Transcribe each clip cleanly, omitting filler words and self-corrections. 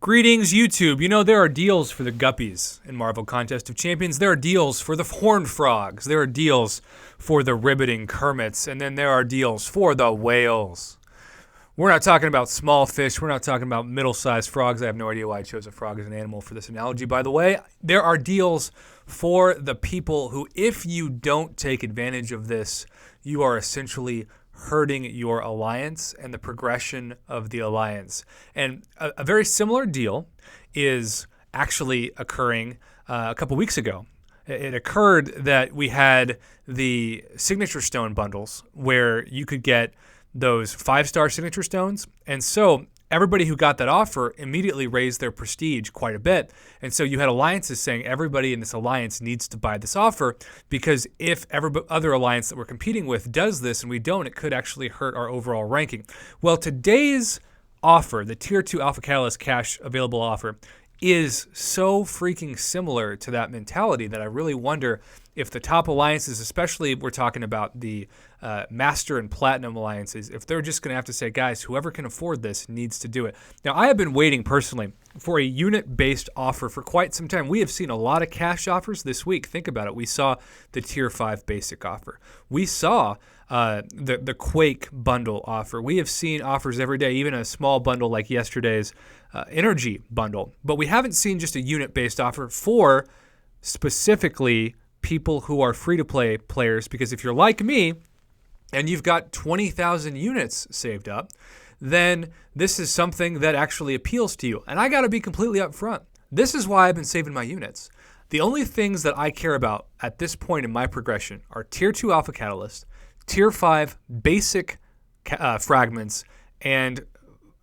Greetings, YouTube. You know, there are deals for the Guppies in Marvel Contest of Champions. There are deals for the Horned Frogs. There are deals for the Ribbiting Kermits. And then there are deals for the whales. We're not talking about small fish. We're not talking about middle-sized frogs. I have no idea why I chose a frog as an animal for this analogy, by the way. There are deals for the people who, if you don't take advantage of this, you are essentially hurting your alliance and the progression of the alliance. And a very similar deal is actually occurring a couple weeks ago. It occurred that we had the signature stone bundles where you could get those 5-star signature stones. And so everybody who got that offer immediately raised their prestige quite a bit. And so you had alliances saying everybody in this alliance needs to buy this offer because if every other alliance that we're competing with does this and we don't, it could actually hurt our overall ranking. Well, today's offer, the Tier 2 Alpha Catalyst cash available offer, is so freaking similar to that mentality that I really wonder if the top alliances, especially if we're talking about the Master and Platinum alliances, if they're just going to have to say, guys, whoever can afford this needs to do it. Now, I have been waiting personally for a unit-based offer for quite some time. We have seen a lot of cash offers this week. Think about it. We saw the Tier 5 basic offer. We saw the Quake bundle offer. We have seen offers every day, even a small bundle like yesterday's Energy bundle. But we haven't seen just a unit-based offer for specifically people who are free-to-play players, because if you're like me and you've got 20,000 units saved up, then this is something that actually appeals to you. And I got to be completely upfront. This is why I've been saving my units. The only things that I care about at this point in my progression are Tier 2 Alpha Catalyst, Tier 5 basic fragments, and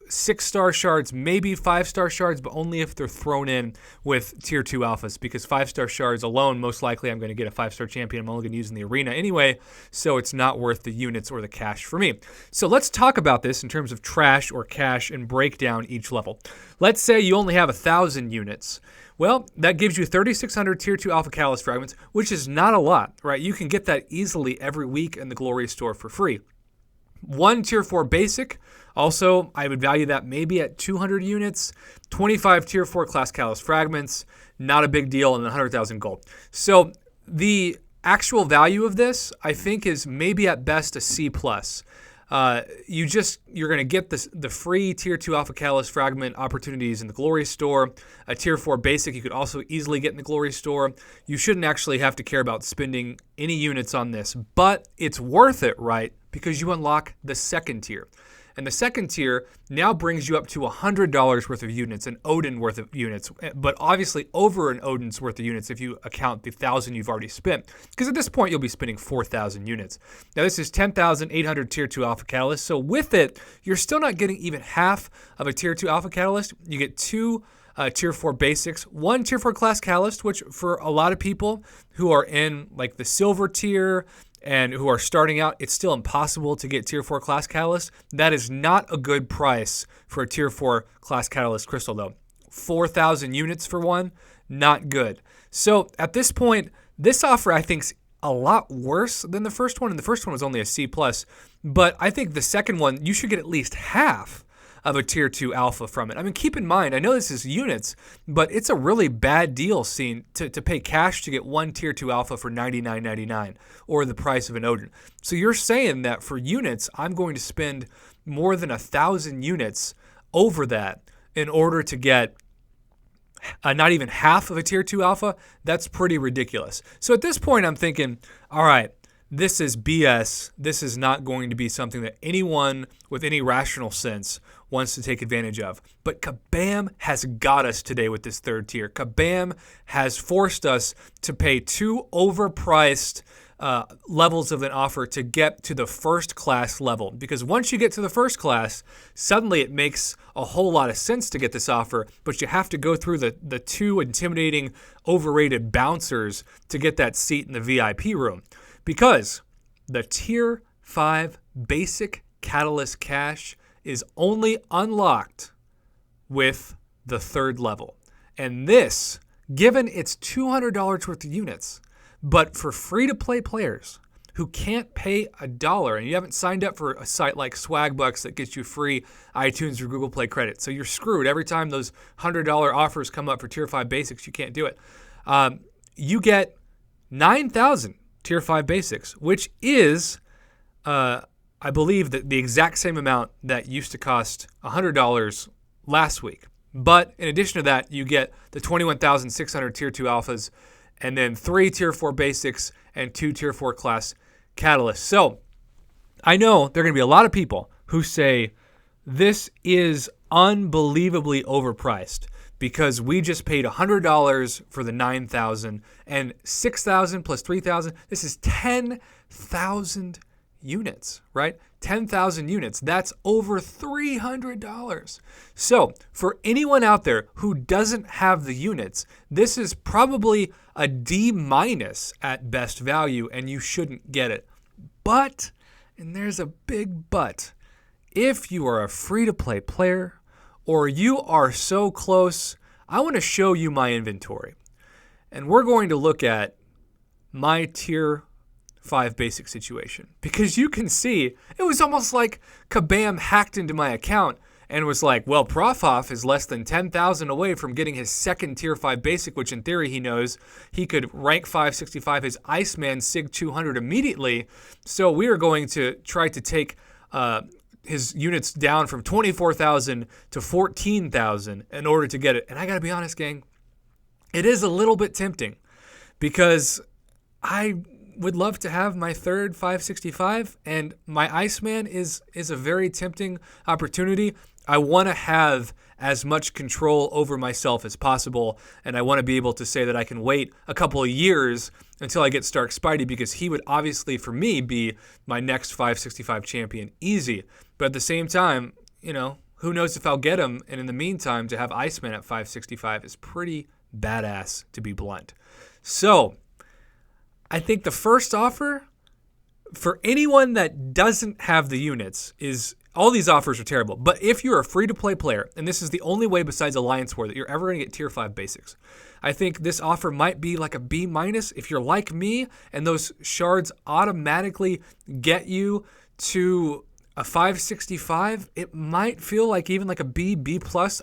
6-star shards, maybe 5-star shards, but only if they're thrown in with Tier 2 alphas, because 5-star shards alone, most likely I'm going to get a 5-star champion I'm only going to use in the arena anyway, so it's not worth the units or the cash for me. So let's talk about this in terms of trash or cash and break down each level. Let's say you only have 1,000 units. Well, that gives you 3,600 Tier 2 Alpha Catalyst fragments, which is not a lot, right? You can get that easily every week in the Glory Store for free. 1 Tier 4 basic, also I would value that maybe at 200 units. 25 Tier 4 class Catalyst fragments, not a big deal, and 100,000 gold. So the actual value of this, I think, is maybe at best a C+. You're going to get the free Tier 2 Alpha Catalyst fragment opportunities in the Glory Store. A Tier 4 basic you could also easily get in the Glory Store. You shouldn't actually have to care about spending any units on this, but it's worth it, right? Because you unlock the second tier. And the second tier now brings you up to $100 worth of units, an Odin worth of units, but obviously over an Odin's worth of units if you account the 1,000 you've already spent. Because at this point, you'll be spending 4,000 units. Now, this is 10,800 Tier 2 Alpha Catalyst. So with it, you're still not getting even half of a Tier 2 Alpha Catalyst. You get 2 Tier 4 basics, 1 Tier 4 class Catalyst, which for a lot of people who are in like the silver tier and who are starting out, it's still impossible to get Tier 4 class Catalyst. That is not a good price for a Tier 4 class Catalyst crystal, though. 4,000 units for one, not good. So at this point, this offer I think is a lot worse than the first one, and the first one was only a C+. But I think the second one, you should get at least half of a Tier 2 Alpha from it. I mean, keep in mind, I know this is units, but it's a really bad deal to pay cash to get 1 Tier 2 Alpha for $99.99 or the price of an Odin. So you're saying that for units, I'm going to spend more than 1,000 units over that in order to get not even half of a Tier 2 Alpha? That's pretty ridiculous. So at this point, I'm thinking, all right, this is BS. This is not going to be something that anyone with any rational sense wants to take advantage of. But Kabam has got us today with this third tier. Kabam has forced us to pay 2 overpriced levels of an offer to get to the first class level. Because once you get to the first class, suddenly it makes a whole lot of sense to get this offer, but you have to go through the 2 intimidating, overrated bouncers to get that seat in the VIP room. Because the Tier 5 basic Catalyst cash is only unlocked with the third level. And this, given it's $200 worth of units, but for free-to-play players who can't pay $1 and you haven't signed up for a site like Swagbucks that gets you free iTunes or Google Play credit. So you're screwed. Every time those $100 offers come up for Tier 5 Basics, you can't do it. You get 9,000 Tier 5 Basics, which is, I believe, the exact same amount that used to cost $100 last week. But in addition to that, you get the 21,600 Tier 2 Alphas and then 3 Tier 4 Basics and 2 Tier 4 Class Catalysts. So I know there are going to be a lot of people who say this is unbelievably overpriced because we just paid $100 for the 9,000 and 6,000 plus 3,000. This is 10,000 units, right? 10,000 units. That's over $300. So for anyone out there who doesn't have the units, this is probably a D- at best value, and you shouldn't get it. But, and there's a big but, if you are a free-to-play player or you are so close, I want to show you my inventory. And we're going to look at my Tier 5 Basic situation, because you can see it was almost like Kabam hacked into my account and was like, well, Profhoff is less than 10,000 away from getting his second Tier 5 Basic, which in theory he knows he could rank 565 his Iceman Sig 200 immediately. So we are going to try to take his units down from 24,000 to 14,000 in order to get it. And I got to be honest, gang, it is a little bit tempting because I would love to have my third 565, and my Iceman is a very tempting opportunity. I want to have as much control over myself as possible, and I want to be able to say that I can wait a couple of years until I get Stark Spidey, because he would obviously, for me, be my next 565 champion easy. But at the same time, you know, who knows if I'll get him, and in the meantime, to have Iceman at 565 is pretty badass, to be blunt. So I think the first offer for anyone that doesn't have the units is, all these offers are terrible. But if you're a free-to-play player, and this is the only way besides Alliance War that you're ever going to get Tier 5 Basics, I think this offer might be like a B- if you're like me and those shards automatically get you to a 565, it might feel like even like a B+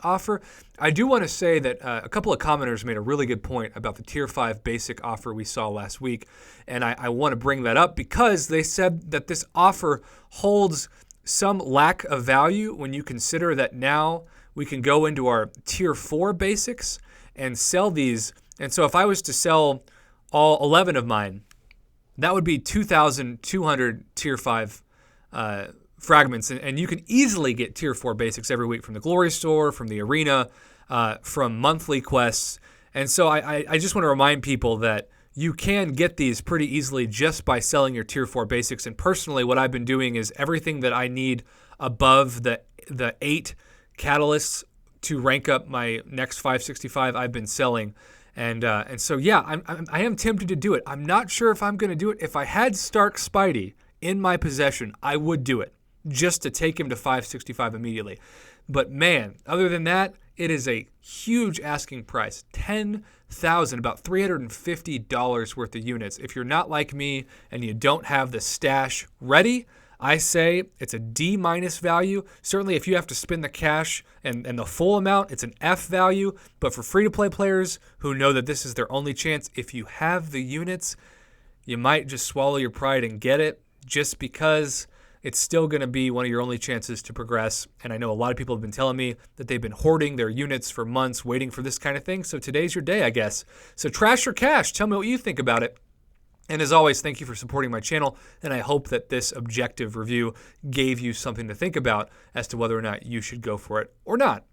offer. I do want to say that a couple of commenters made a really good point about the Tier 5 Basic offer we saw last week, and I want to bring that up because they said that this offer holds some lack of value when you consider that now we can go into our Tier 4 Basics and sell these. And so if I was to sell all 11 of mine, that would be 2,200 Tier 5 fragments, and you can easily get Tier 4 Basics every week from the Glory Store, from the Arena, from monthly quests. And so I just want to remind people that you can get these pretty easily just by selling your Tier 4 Basics. And personally, what I've been doing is everything that I need above the 8 catalysts to rank up my next 565, I've been selling. And so, yeah, I am tempted to do it. I'm not sure if I'm going to do it. If I had Stark Spidey in my possession, I would do it just to take him to 565 immediately. But man, other than that, it is a huge asking price. 10,000, about $350 worth of units. If you're not like me and you don't have the stash ready, I say it's a D- value. Certainly if you have to spend the cash and the full amount, it's an F value. But for free-to-play players who know that this is their only chance, if you have the units, you might just swallow your pride and get it, just because it's still going to be one of your only chances to progress. And I know a lot of people have been telling me that they've been hoarding their units for months waiting for this kind of thing. So today's your day, I guess. So trash or cash, tell me what you think about it. And as always, thank you for supporting my channel. And I hope that this objective review gave you something to think about as to whether or not you should go for it or not.